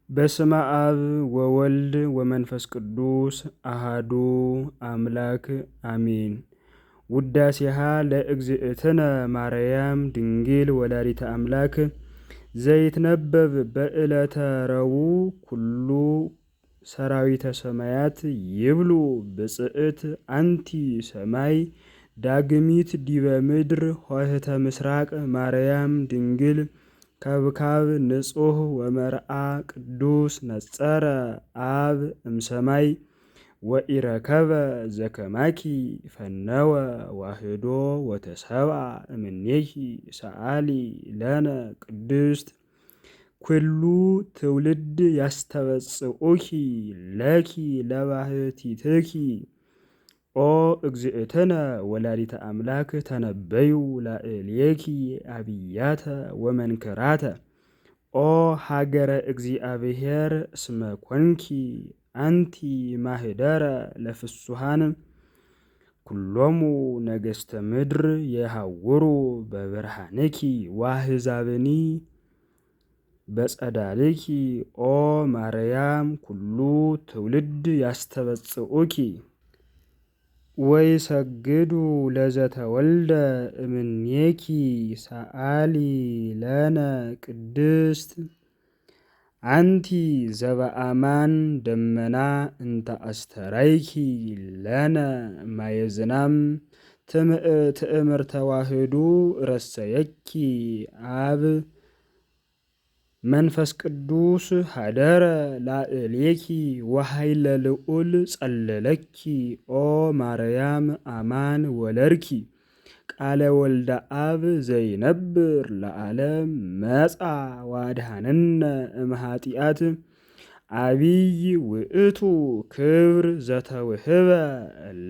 በስመ አብ ወወልድ ወመንፈስ ቅዱስ አሃዱ አምላክ አሜን። ውዳሴሃ ለእግዝእትነ ማርያም ድንግል ወላዲተ አምላክ ዘይትነበብ በዕለተ ረቡዕ ኩሉ ሰራዊተ ሰማያት ይብሉ ብጽዕት አንቲ ሰማይ ዳግሚት ዲበ ምድር ኆኅተ ምስራቅ ማርያም ድንግል ከብካብ ንጹሕ ወመርአ ቅዱስ ነጸረ አብ እምሰማይ ወኢረከበ ዘከማኪ ፈነወ ዋህዶ ወተሰብአ እምኔኪ ሰአሊ ለነ ቅድስት ኩሉ ትውልድ ያስተበጽኡኪ ለኪ ለባህቲትኪ ኦ እግዝእትነ ወላዲተ አምላክ ተነበዩ ላዕሌኪ አብያተ ወመንክራተ ኦ ሀገረ እግዚአብሔር እስመ ኮንኪ አንቲ ማህደረ ለፍሱሃን ኩሎሙ ነገስተ ምድር የሐውሩ በብርሃንኪ ዋህዛብኒ በጸዳልኪ ኦ ማርያም ኩሉ ትውልድ ያስተበጽኡኪ ወይ ሰግዱ ለዘተወልደ እምኔኪ ሰአሊ ለነ ቅድስት አንቲ ዘበአማን ደመና እንተ አስተራይኪ ለነ ማየዝናም ትእምርተ ዋህዱ ረሰየኪ አብ መንፈስ ቅዱስ ሀደረ ላዕሌኪ ወኃይለ ልዑል ጸለለኪ ኦ ማርያም አማን ወለርኪ ቃለ ወልደ አብ ዘይነብር ለዓለም መጻ ዋድሃንነ እምኃጢአት አቢይ ውእቱ ክብር ዘተውህበ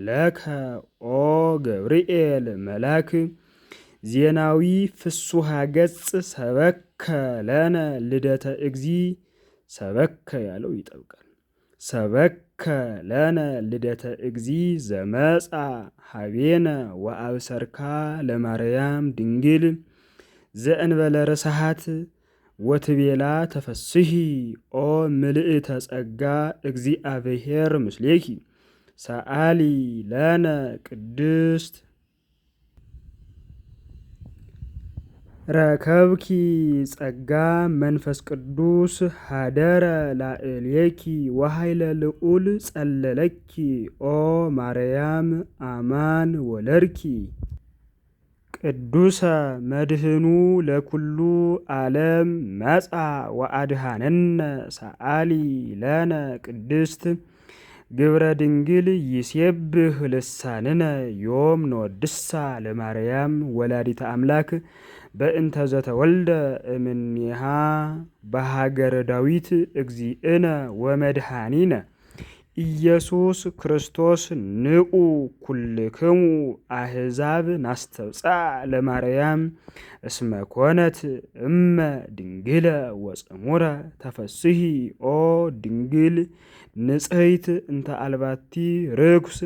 ለከ ኦ ገብርኤል መላክ ዜናዊ ፍሱሃ ገጽ ሰበከ ለነ ልደተ እግዚ ሰበከ ያለው ይጠብቃል። ሰበከ ለነ ልደተ እግዚ ዘመጻ ሀቤነ ወአብሰርካ ለማርያም ድንግል ዘእንበለ ርስሃት ወትቤላ ተፈስሒ ኦ ምልእተ ጸጋ እግዚአብሔር ምስሌኪ ሰአሊ ለነ ቅድስት ረከብኪ ጸጋ መንፈስ ቅዱስ ሀደረ ላዕሌኪ ወኃይለ ልዑል ጸለለኪ ኦ ማርያም አማን ወለርኪ ቅዱሰ መድህኑ ለኩሉ ዓለም መጻ ወአድሃነነ ሰአሊ ለነ ቅድስት ግብረ ድንግል ይሴብህ ልሳንነ ዮም ንወድሳ ለማርያም ወላዲተ አምላክ በእንተ ዘተወልደ እምኔሃ በሀገረ ዳዊት እግዚእነ ወመድኃኒነ ኢየሱስ ክርስቶስ ንዑ ኩልክሙ አሕዛብ ናስተብጽዕ ለማርያም እስመ ኮነት እመ ድንግለ ወጽሙረ ተፈስሒ ኦ ድንግል ንጽሕት እንተ አልባቲ ርኩስ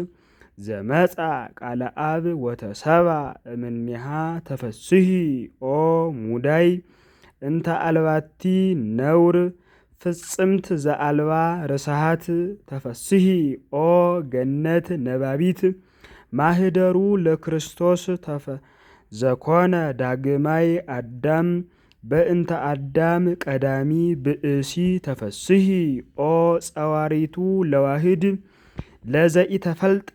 ዘመጻ ቃለ አብ ወተሰብአ እምኔሃ ተፈስሒ ኦ ሙዳይ እንተ አልባቲ ነውር ፍጽምት ዘአልባ ርስሃት ተፈስሒ ኦ ገነት ነባቢት ማህደሩ ለክርስቶስ ዘኮነ ዳግማይ አዳም በእንተ አዳም ቀዳሚ ብእሲ ተፈስሒ ኦ ጸዋሪቱ ለዋህድ ለዘኢተፈልጠ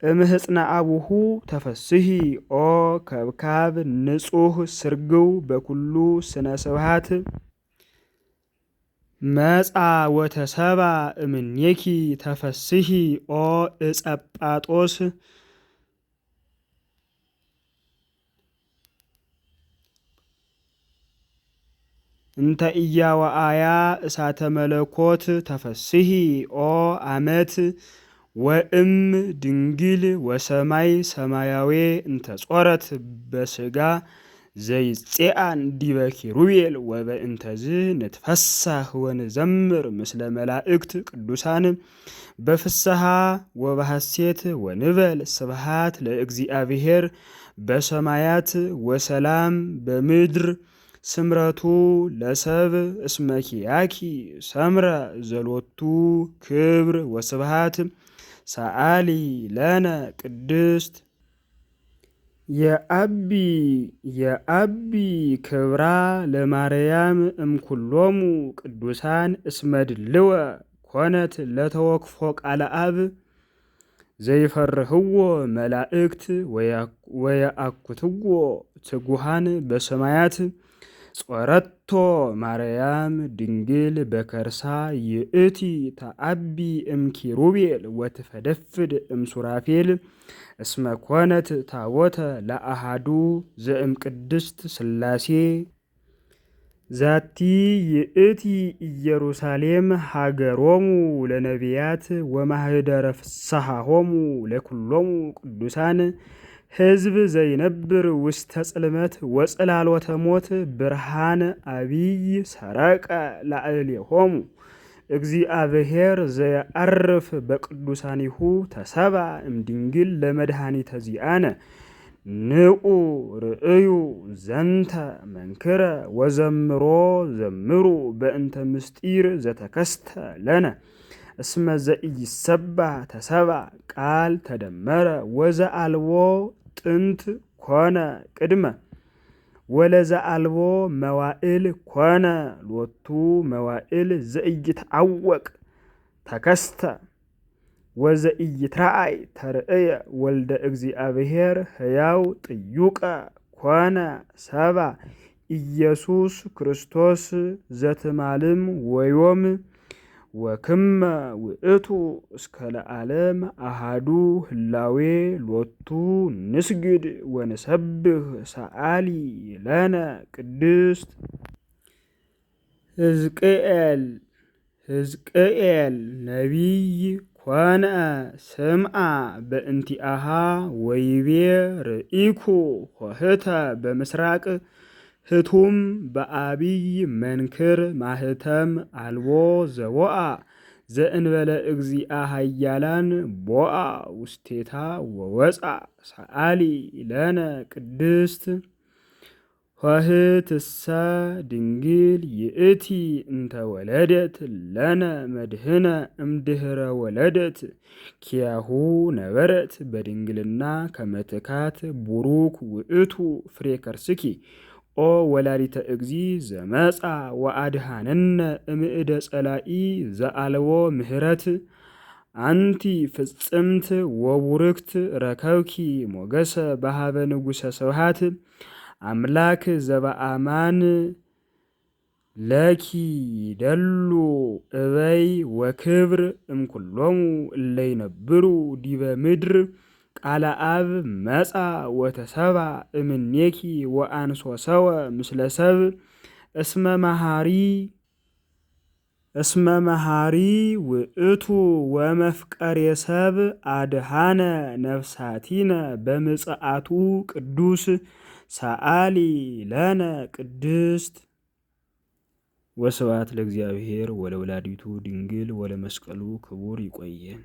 እምህጽነ አቡሁ ተፈስሒ ኦ ከብካብ ንጹሕ ስርግው በኩሉ ስነ ስብሃት መጻ ወተሰብአ እምኔኪ ተፈስሒ ኦ እጸጳጦስ እንተ ኢያወአያ እሳተ መለኮት ተፈስሒ ኦ አመት ወእም ድንግል ወሰማይ ሰማያዌ እንተ ጾረት በስጋ ዘይጼአን ዲበ ኪሩቤል ወበእንተዝ ንትፈሳህ ወንዘምር ምስለ መላእክት ቅዱሳን በፍስሐ ወበሐሴት ወንበል ስብሃት ለእግዚአብሔር በሰማያት ወሰላም በምድር ስምረቱ ለሰብ እስመኪያኪ ሰምረ ዘሎቱ ክብር ወስብሃት ሰአሊ ለነ ቅድስት የአቢ ክብራ ለማርያም እምኩሎሙ ቅዱሳን እስመድልወ ኮነት ለተወክፎ ቃለ አብ ዘይፈርህዎ መላእክት ወየአኩትዎ ትጉሃን በሰማያት ጾረቶ ማርያም ድንግል በከርሳ ይእቲ ተአቢ እምኪሩቤል ወትፈደፍድ እምሱራፌል እስመ ኮነት ታቦተ ለአሃዱ ዘእም ቅድስት ሥላሴ ዛቲ ይእቲ ኢየሩሳሌም ሀገሮሙ ለነቢያት ወማህደረ ፍስሐሆሙ ለኩሎሙ ቅዱሳን ሕዝብ ዘይነብር ውስተ ጽልመት ወጽላሎተ ሞት ብርሃን አቢይ ሰረቀ ላዕሌሆሙ እግዚአብሔር ዘየዐርፍ በቅዱሳኒሁ ተሰባ እምድንግል ለመድኃኒተ ዚአነ ንዑ ርእዩ ዘንተ መንክረ ወዘምሮ ዘምሩ በእንተ ምስጢር ዘተከስተ ለነ እስመ ዘኢይሰባ ተሰባ ቃል ተደመረ ወዘአልቦ ጥንት ኮነ ቅድመ ወለዘአልቦ መዋዕል ኮነ ሎቱ መዋዕል ዘኢይትዐወቅ ተከስተ ወዘኢይትረአይ ተርእየ ወልደ እግዚአብሔር ሕያው ጥዩቀ ኮነ ሰባ ኢየሱስ ክርስቶስ ዘትማልም ወዮም ወክመ ውእቱ እስከ ለዓለም አሃዱ ህላዌ ሎቱ ንስግድ ወንሰብህ ሰአሊ ለነ ቅድስት ሕዝቅኤል ነቢይ ኮነ ስምዓ በእንቲአሃ ወይቤ ርኢኩ ኆኅተ በምስራቅ ህቱም በአቢይ መንክር ማህተም አልቦ ዘቦአ ዘእንበለ እግዚአ ኃያላን ቦአ ውስቴታ ወወፃ ሰአሊ ለነ ቅድስት ኆኅትሰ ድንግል ይእቲ እንተ ወለደት ለነ መድህነ እምድህረ ወለደት ኪያሁ ነበረት በድንግልና ከመትካት ቡሩክ ውእቱ ፍሬ ከርስኪ ኦ ወላዲተ እግዚ ዘመጻ ወአድሃነነ እምእደ ጸላኢ ዘአልቦ ምህረት አንቲ ፍጽምት ወቡርክት ረከብኪ ሞገሰ በሃበ ንጉሰ ስብሃት አምላክ ዘበአማን ለኪ ደሉ እበይ ወክብር እምኩሎሙ እለይነብሩ ዲበ ምድር ቃለ አብ መጻ ወተሰባ እምኔኪ ወአንሶ ሰወ ምስለ ሰብ እስመ መሃሪ ውእቱ ወመፍቀሬ ሰብ አድሃነ ነፍሳቲነ በምጽአቱ ቅዱስ ሰአሊ ለነ ቅድስት። ወስብሐት ለእግዚአብሔር ወለወላዲቱ ድንግል ወለመስቀሉ ክቡር። ይቆየን።